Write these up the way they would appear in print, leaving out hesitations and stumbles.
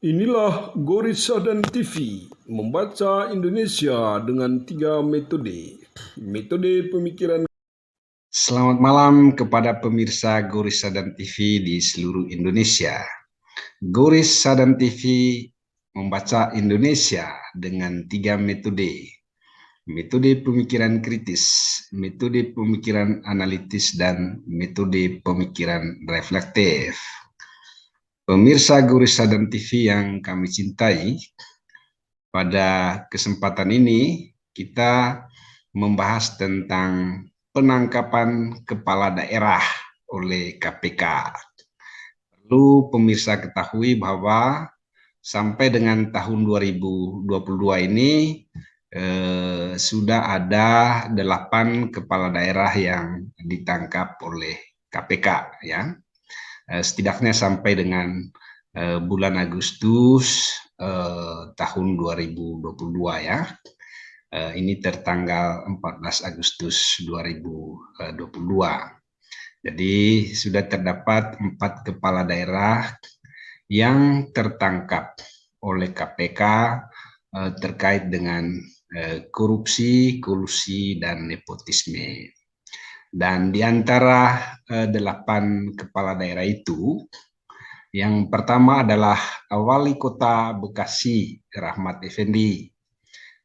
Inilah Gorissa dan TV, membaca Indonesia dengan 3 metode. Metode pemikiran. Selamat malam kepada pemirsa Gorissa dan TV di seluruh Indonesia. Gorissa dan TV membaca Indonesia dengan 3 metode. Metode pemikiran kritis, metode pemikiran analitis, dan metode pemikiran reflektif. Pemirsa Gorissa dan TV yang kami cintai, pada kesempatan ini kita membahas tentang penangkapan kepala daerah oleh KPK. Perlu pemirsa ketahui bahwa sampai dengan tahun 2022 ini sudah ada 8 kepala daerah yang ditangkap oleh KPK, ya. Setidaknya sampai dengan bulan Agustus tahun 2022, ya. Ini tertanggal 14 Agustus 2022. Jadi sudah terdapat 4 kepala daerah yang tertangkap oleh KPK terkait dengan korupsi, kolusi, dan nepotisme. Dan di antara 8 kepala daerah itu, yang pertama adalah Wali Kota Bekasi, Rahmat Effendi.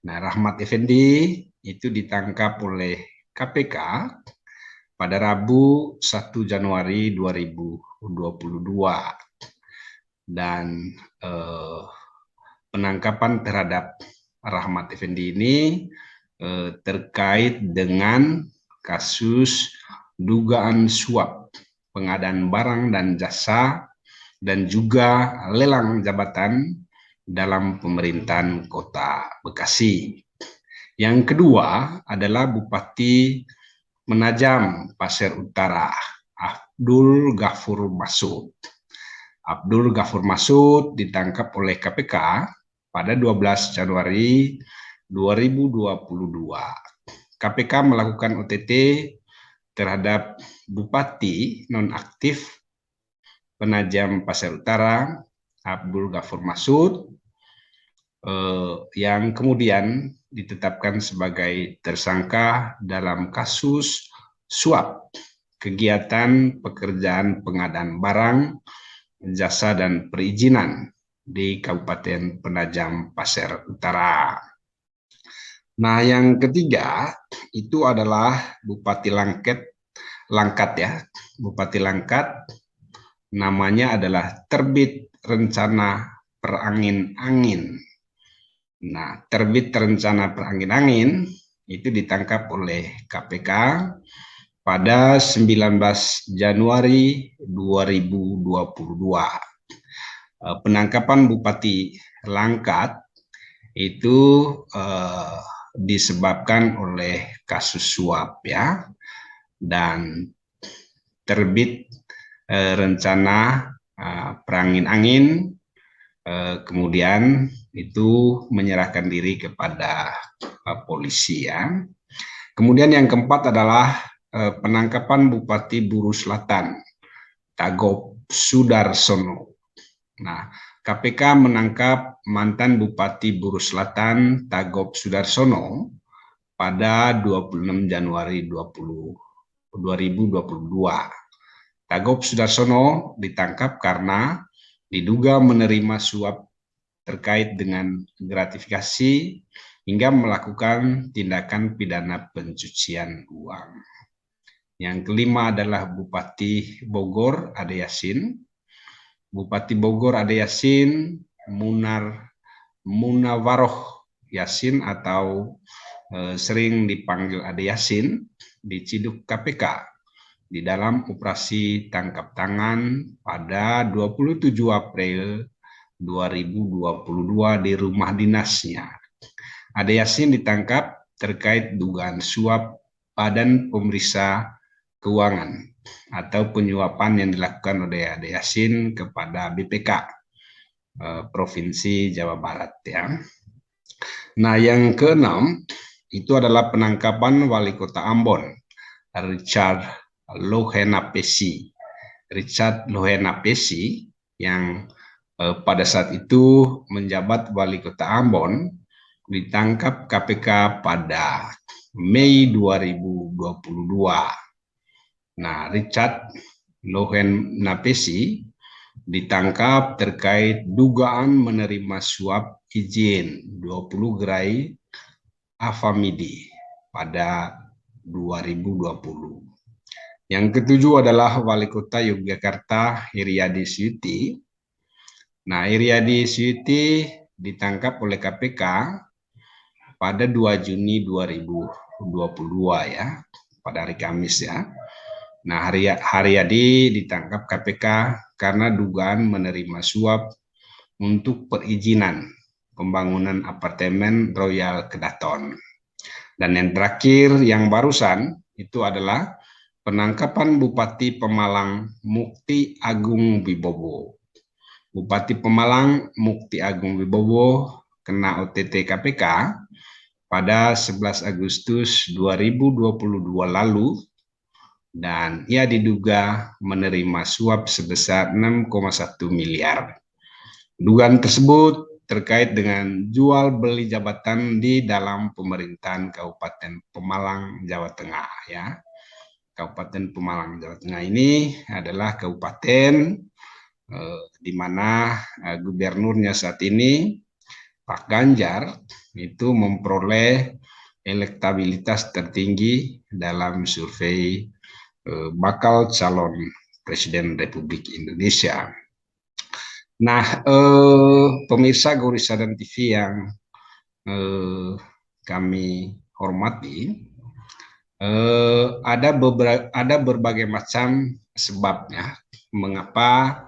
Nah, Rahmat Effendi itu ditangkap oleh KPK pada Rabu 1 Januari 2022. Dan penangkapan terhadap Rahmat Effendi ini terkait dengan kasus dugaan suap pengadaan barang dan jasa dan juga lelang jabatan dalam pemerintahan Kota Bekasi. Yang kedua adalah Bupati Menajam Pasir Utara, Abdul Ghafur Masud. Abdul Ghafur Masud ditangkap oleh KPK pada 12 Januari 2022. KPK melakukan OTT terhadap Bupati nonaktif Penajam Pasir Utara, Abdul Ghafur Masud, yang kemudian ditetapkan sebagai tersangka dalam kasus suap kegiatan pekerjaan pengadaan barang, jasa, dan perizinan di Kabupaten Penajam Pasir Utara. Nah, yang ketiga itu adalah Bupati Langkat, ya. Bupati Langkat namanya adalah Terbit Rencana Perangin-Angin. Nah, Terbit Rencana Perangin-Angin itu ditangkap oleh KPK pada 19 Januari 2022. Penangkapan Bupati Langkat itu disebabkan oleh kasus suap, ya, dan terbit rencana perangin-angin, kemudian itu menyerahkan diri kepada polisi, ya. Kemudian yang keempat adalah penangkapan Bupati Buru Selatan, Tagop Sudarsono. Nah, KPK menangkap mantan Bupati Buru Selatan, Tagop Sudarsono, pada 26 Januari 2022. Tagop Sudarsono ditangkap karena diduga menerima suap terkait dengan gratifikasi hingga melakukan tindakan pidana pencucian uang. Yang kelima adalah Bupati Bogor Ade Yasin. Bupati Bogor Ade Yasin Munawaroh Yasin atau sering dipanggil Ade Yasin diciduk KPK di dalam operasi tangkap tangan pada 27 April 2022 di rumah dinasnya. Ade Yasin ditangkap terkait dugaan suap Badan Pemeriksa Keuangan atau penyuapan yang dilakukan oleh Ade Yasin kepada BPK Provinsi Jawa Barat, ya. Nah, yang keenam itu adalah penangkapan Wali Kota Ambon, Richard Lohenapesi. Richard Lohenapesi yang pada saat itu menjabat wali kota Ambon, ditangkap KPK pada Mei 2022. Nah, Richard Lohen Napesi ditangkap terkait dugaan menerima suap izin 20 gerai Afamidi pada 2020. Yang ketujuh adalah Wali Kota Yogyakarta Heriadi Suyuti. Nah, Heriadi Suyuti ditangkap oleh KPK pada 2 Juni 2022 ya, pada hari Kamis ya. Nah, Haryadi ditangkap KPK karena dugaan menerima suap untuk perizinan pembangunan apartemen Royal Kedaton. Dan yang terakhir, yang barusan, itu adalah penangkapan Bupati Pemalang Mukti Agung Wibowo. Bupati Pemalang Mukti Agung Wibowo kena OTT KPK pada 11 Agustus 2022 lalu, dan ia diduga menerima suap sebesar 6,1 miliar. Dugaan tersebut terkait dengan jual beli jabatan di dalam pemerintahan Kabupaten Pemalang, Jawa Tengah ya. Kabupaten Pemalang, Jawa Tengah ini adalah kabupaten di mana gubernurnya saat ini Pak Ganjar itu memperoleh elektabilitas tertinggi dalam survei bakal calon Presiden Republik Indonesia. Nah, pemirsa Gorisadan TV yang kami hormati, ada berbagai macam sebabnya mengapa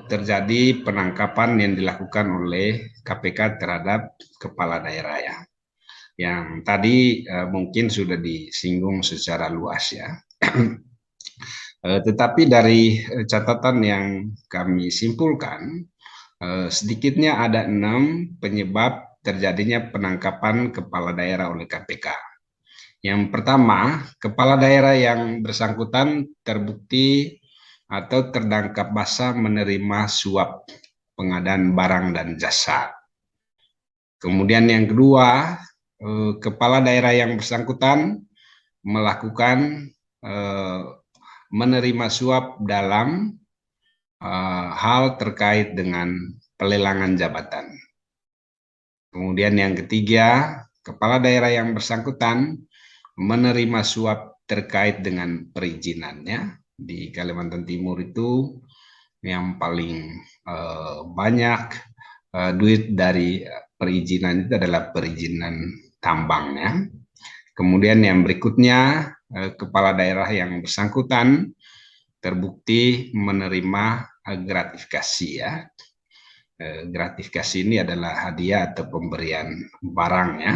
terjadi penangkapan yang dilakukan oleh KPK terhadap kepala daerah ya. Yang tadi mungkin sudah disinggung secara luas ya. Tetapi dari catatan yang kami simpulkan, sedikitnya ada 6 penyebab terjadinya penangkapan kepala daerah oleh KPK. Yang pertama, kepala daerah yang bersangkutan terbukti atau terdangkap basah menerima suap pengadaan barang dan jasa. Kemudian yang kedua, kepala daerah yang bersangkutan melakukan menerima suap dalam hal terkait dengan pelelangan jabatan. Kemudian yang ketiga, kepala daerah yang bersangkutan menerima suap terkait dengan perizinannya. Di Kalimantan Timur itu yang paling banyak duit dari perizinan itu adalah perizinan tambangnya. Kemudian yang berikutnya, kepala daerah yang bersangkutan terbukti menerima gratifikasi ya. Gratifikasi ini adalah hadiah atau pemberian barang ya.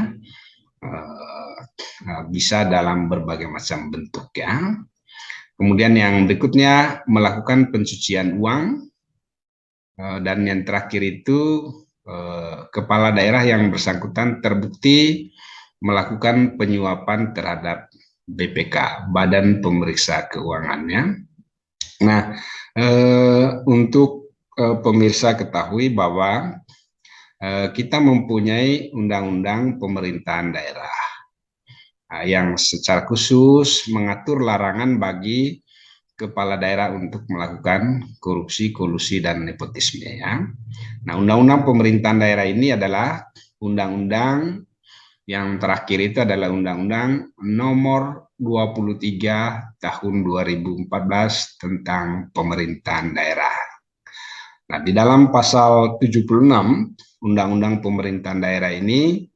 Bisa dalam berbagai macam bentuk ya. Kemudian yang berikutnya melakukan pencucian uang, dan yang terakhir itu kepala daerah yang bersangkutan terbukti melakukan penyuapan terhadap BPK, Badan Pemeriksa Keuangannya. Nah, untuk pemirsa ketahui bahwa kita mempunyai undang-undang pemerintahan daerah yang secara khusus mengatur larangan bagi kepala daerah untuk melakukan korupsi, kolusi, dan nepotisme ya. Nah, undang-undang pemerintahan daerah ini adalah undang-undang yang terakhir itu adalah Undang-Undang Nomor 23 Tahun 2014 tentang pemerintahan daerah. Nah, di dalam pasal 76 Undang-Undang Pemerintahan Daerah ini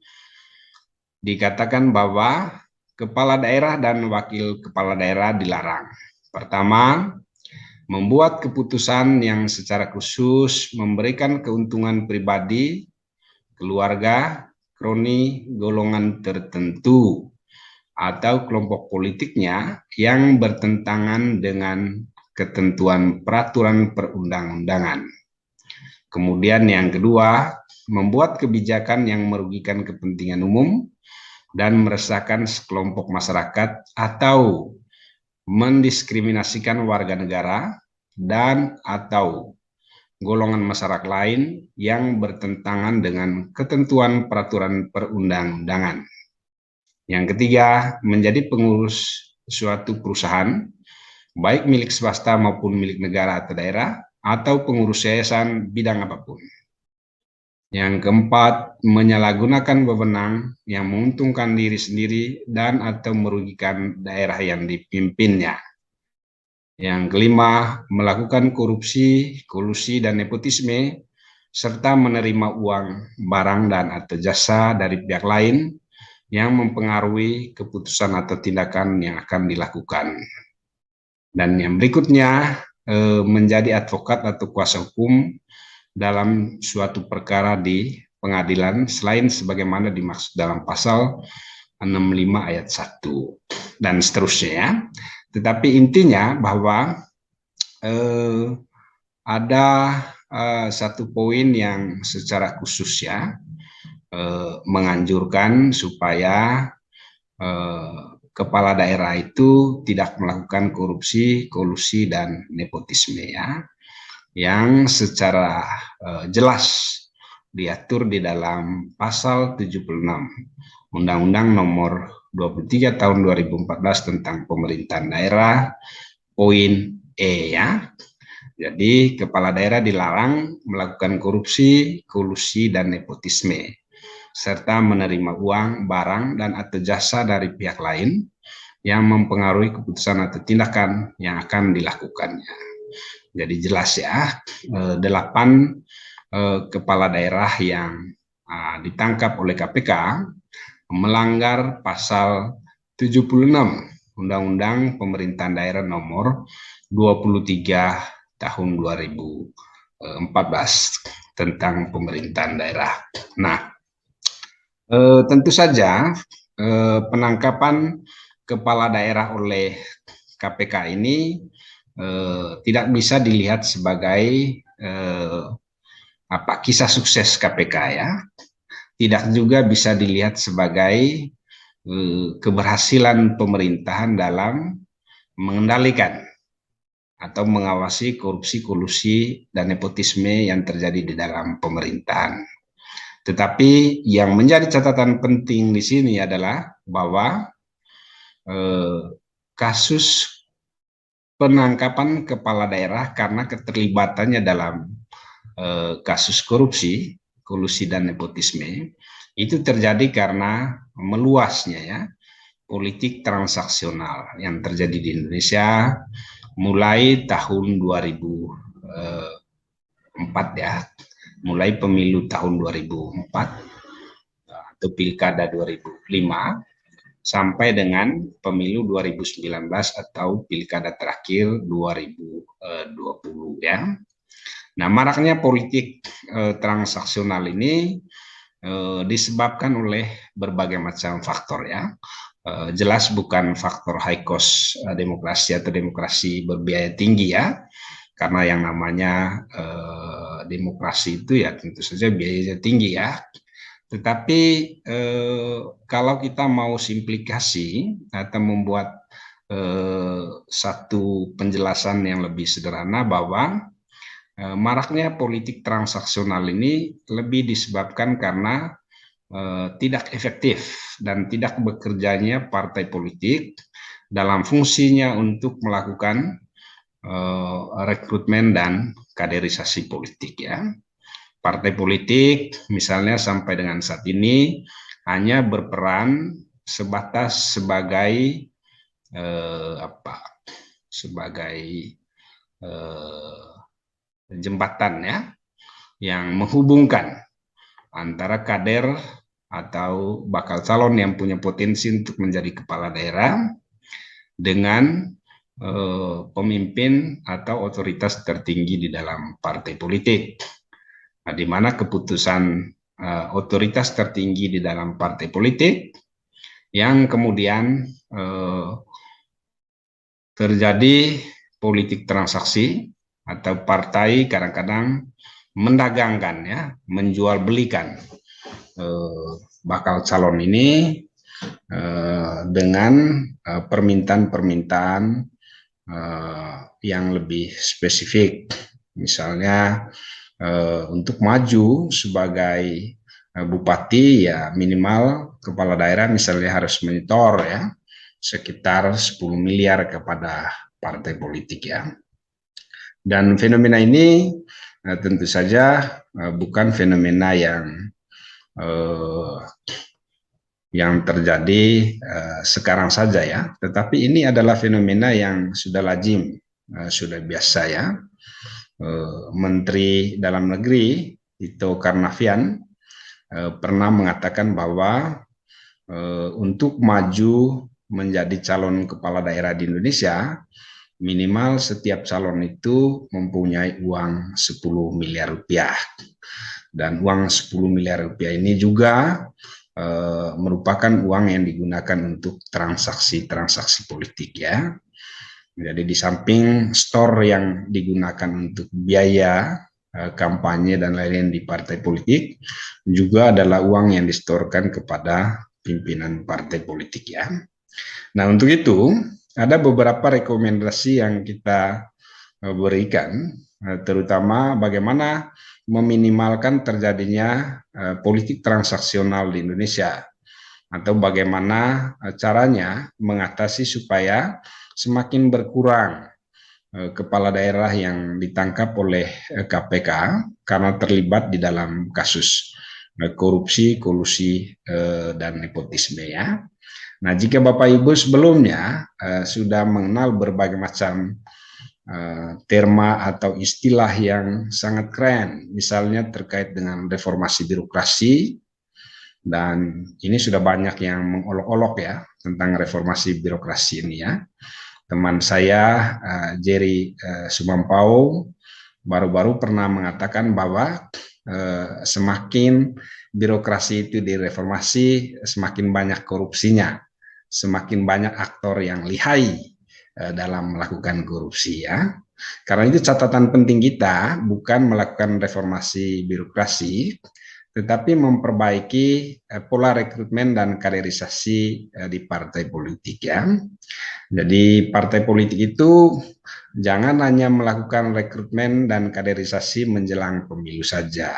dikatakan bahwa kepala daerah dan wakil kepala daerah dilarang. Pertama, membuat keputusan yang secara khusus memberikan keuntungan pribadi, keluarga, kroni, golongan tertentu, atau kelompok politiknya yang bertentangan dengan ketentuan peraturan perundang-undangan. Kemudian yang kedua, membuat kebijakan yang merugikan kepentingan umum dan meresahkan sekelompok masyarakat atau mendiskriminasikan warga negara dan atau golongan masyarakat lain yang bertentangan dengan ketentuan peraturan perundang-undangan. Yang ketiga, menjadi pengurus suatu perusahaan, baik milik swasta maupun milik negara atau daerah, atau pengurus yayasan bidang apapun. Yang keempat, menyalahgunakan wewenang yang menguntungkan diri sendiri dan atau merugikan daerah yang dipimpinnya. Yang kelima, melakukan korupsi, kolusi, dan nepotisme, serta menerima uang, barang, dan atau jasa dari pihak lain yang mempengaruhi keputusan atau tindakan yang akan dilakukan. Dan yang berikutnya, menjadi advokat atau kuasa hukum dalam suatu perkara di pengadilan selain sebagaimana dimaksud dalam pasal 65 ayat 1 dan seterusnya ya. Tetapi intinya bahwa ada satu poin yang secara khusus ya menganjurkan supaya kepala daerah itu tidak melakukan korupsi, kolusi, dan nepotisme ya, yang secara jelas diatur di dalam pasal 76 Undang-Undang Nomor 23 Tahun 2014 tentang Pemerintahan Daerah, poin E ya. Jadi kepala daerah dilarang melakukan korupsi, kolusi, dan nepotisme, serta menerima uang, barang, dan atau jasa dari pihak lain yang mempengaruhi keputusan atau tindakan yang akan dilakukannya. Jadi jelas ya, 8 kepala daerah yang ditangkap oleh KPK melanggar pasal 76 Undang-Undang Pemerintahan Daerah Nomor 23 Tahun 2014 tentang pemerintahan daerah. Nah, tentu saja penangkapan kepala daerah oleh KPK ini tidak bisa dilihat sebagai kisah sukses KPK ya. Tidak juga bisa dilihat sebagai keberhasilan pemerintahan dalam mengendalikan atau mengawasi korupsi, kolusi, dan nepotisme yang terjadi di dalam pemerintahan. Tetapi yang menjadi catatan penting di sini adalah bahwa kasus penangkapan kepala daerah karena keterlibatannya dalam kasus korupsi, kolusi, dan nepotisme itu terjadi karena meluasnya ya politik transaksional yang terjadi di Indonesia mulai tahun 2004 ya, mulai pemilu tahun 2004 atau pilkada 2005 sampai dengan pemilu 2019 atau pilkada terakhir 2020 ya. Nah, maraknya politik transaksional ini disebabkan oleh berbagai macam faktor ya. Jelas bukan faktor high cost demokrasi atau demokrasi berbiaya tinggi ya, karena yang namanya demokrasi itu ya tentu saja biayanya tinggi ya. Tetapi kalau kita mau simplikasi atau membuat satu penjelasan yang lebih sederhana bahwa maraknya politik transaksional ini lebih disebabkan karena tidak efektif dan tidak bekerjanya partai politik dalam fungsinya untuk melakukan rekrutmen dan kaderisasi politik ya. Partai politik misalnya sampai dengan saat ini hanya berperan sebatas sebagai jembatan ya yang menghubungkan antara kader atau bakal calon yang punya potensi untuk menjadi kepala daerah dengan pemimpin atau otoritas tertinggi di dalam partai politik. Nah, di mana keputusan otoritas tertinggi di dalam partai politik yang kemudian terjadi politik transaksi atau partai kadang-kadang mendagangkan ya, menjual belikan bakal calon ini dengan permintaan-permintaan yang lebih spesifik Misalnya untuk maju sebagai bupati ya minimal kepala daerah misalnya harus menyetor ya sekitar 10 miliar kepada partai politik ya. Dan fenomena ini tentu saja bukan fenomena eh, yang terjadi sekarang saja ya, tetapi ini adalah fenomena yang sudah lazim, sudah biasa ya. Menteri Dalam Negeri Tito Karnavian pernah mengatakan bahwa untuk maju menjadi calon kepala daerah di Indonesia, minimal setiap calon itu mempunyai uang 10 miliar rupiah. Dan uang 10 miliar rupiah ini juga merupakan uang yang digunakan untuk transaksi-transaksi politik ya. Jadi di samping store yang digunakan untuk biaya kampanye dan lain-lain di partai politik, juga adalah uang yang disetorkan kepada pimpinan partai politik ya. Nah untuk itu ada beberapa rekomendasi yang kita berikan, terutama bagaimana meminimalkan terjadinya politik transaksional di Indonesia, atau bagaimana caranya mengatasi supaya semakin berkurang kepala daerah yang ditangkap oleh KPK karena terlibat di dalam kasus korupsi, kolusi, dan nepotisme ya. Nah, jika Bapak Ibu sebelumnya sudah mengenal berbagai macam terma atau istilah yang sangat keren, misalnya terkait dengan reformasi birokrasi, dan ini sudah banyak yang mengolok-olok ya tentang reformasi birokrasi ini ya. Teman saya Jerry Sumampau baru-baru pernah mengatakan bahwa semakin birokrasi itu direformasi, semakin banyak korupsinya, semakin banyak aktor yang lihai dalam melakukan korupsi ya. Karena itu catatan penting kita bukan melakukan reformasi birokrasi, tetapi memperbaiki pola rekrutmen dan kaderisasi di partai politik ya. Jadi partai politik itu jangan hanya melakukan rekrutmen dan kaderisasi menjelang pemilu saja.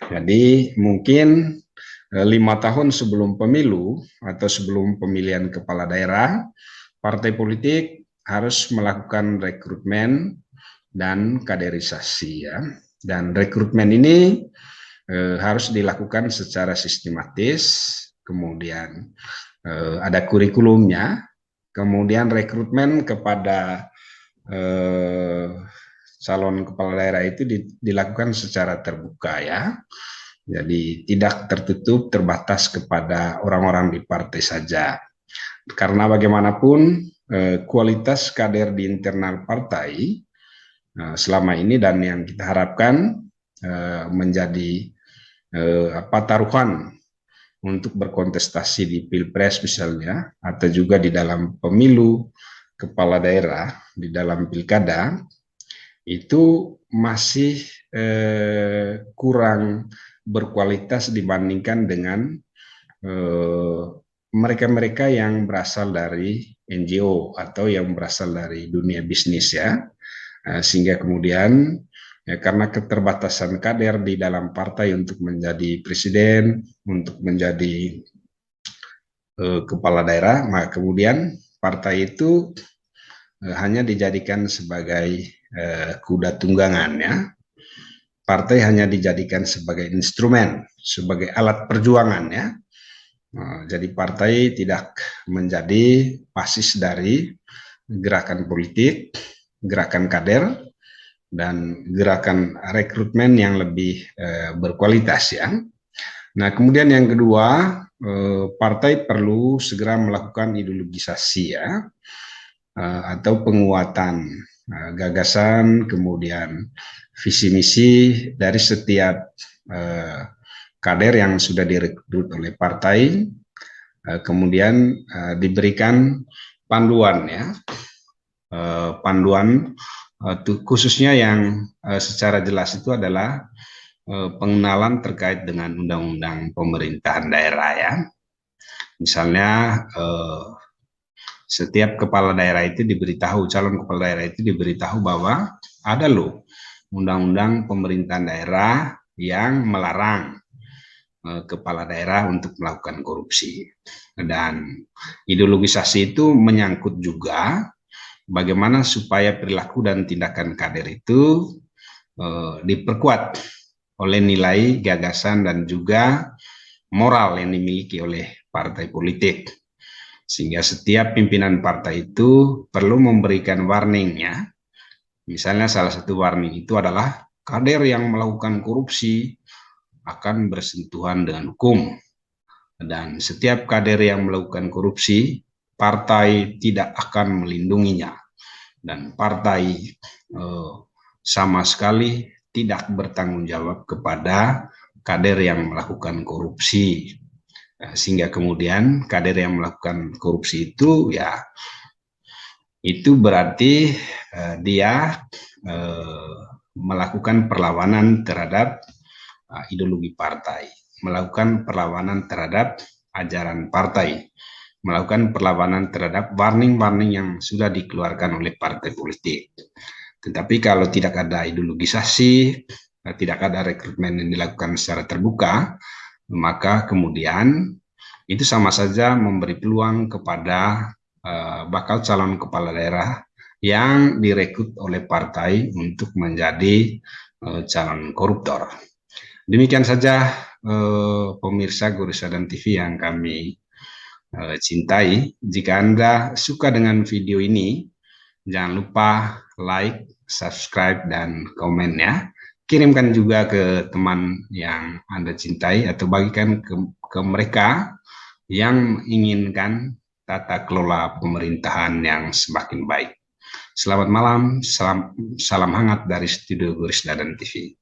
Jadi mungkin 5 tahun sebelum pemilu atau sebelum pemilihan kepala daerah, partai politik harus melakukan rekrutmen dan kaderisasi ya. Dan rekrutmen ini harus dilakukan secara sistematis, kemudian ada kurikulumnya, kemudian rekrutmen kepada calon kepala daerah itu dilakukan secara terbuka ya. Jadi tidak tertutup, terbatas kepada orang-orang di partai saja. Karena bagaimanapun kualitas kader di internal partai selama ini dan yang kita harapkan menjadi taruhan untuk berkontestasi di Pilpres misalnya, atau juga di dalam pemilu kepala daerah, di dalam pilkada, itu masih kurang berkualitas dibandingkan dengan mereka-mereka yang berasal dari NGO atau yang berasal dari dunia bisnis ya, sehingga kemudian ya, karena keterbatasan kader di dalam partai untuk menjadi presiden, untuk menjadi kepala daerah, maka kemudian partai itu hanya dijadikan sebagai kuda tunggangan ya. Partai hanya dijadikan sebagai instrumen, sebagai alat perjuangan ya. Jadi partai tidak menjadi basis dari gerakan politik, gerakan kader, dan gerakan rekrutmen yang lebih berkualitas ya. Nah kemudian yang kedua, partai perlu segera melakukan ideologisasi ya, atau penguatan gagasan, kemudian visi misi dari setiap kader yang sudah direkrut oleh partai, kemudian diberikan panduan ya, panduan khususnya yang secara jelas itu adalah pengenalan terkait dengan undang-undang pemerintahan daerah ya. Misalnya setiap kepala daerah itu diberitahu, calon kepala daerah itu diberitahu bahwa ada loh undang-undang pemerintahan daerah yang melarang kepala daerah untuk melakukan korupsi. Dan ideologisasi itu menyangkut juga bagaimana supaya perilaku dan tindakan kader itu diperkuat oleh nilai, gagasan, dan juga moral yang dimiliki oleh partai politik. Sehingga setiap pimpinan partai itu perlu memberikan warningnya. Misalnya salah satu warning itu adalah kader yang melakukan korupsi akan bersentuhan dengan hukum. Dan setiap kader yang melakukan korupsi, partai tidak akan melindunginya. Dan partai sama sekali tidak bertanggung jawab kepada kader yang melakukan korupsi. Sehingga kemudian kader yang melakukan korupsi itu ya itu berarti dia melakukan perlawanan terhadap ideologi partai, melakukan perlawanan terhadap ajaran partai, melakukan perlawanan terhadap warning-warning yang sudah dikeluarkan oleh partai politik. Tetapi kalau tidak ada ideologisasi, tidak ada rekrutmen yang dilakukan secara terbuka, maka kemudian itu sama saja memberi peluang kepada bakal calon kepala daerah yang direkrut oleh partai untuk menjadi calon koruptor. Demikian saja pemirsa Guru Sadan TV yang kami cintai. Jika Anda suka dengan video ini, jangan lupa like, subscribe, dan komen ya. Kirimkan juga ke teman yang Anda cintai atau bagikan ke mereka yang menginginkan tata kelola pemerintahan yang semakin baik. Selamat malam, salam hangat dari Studio Guru Sadan TV.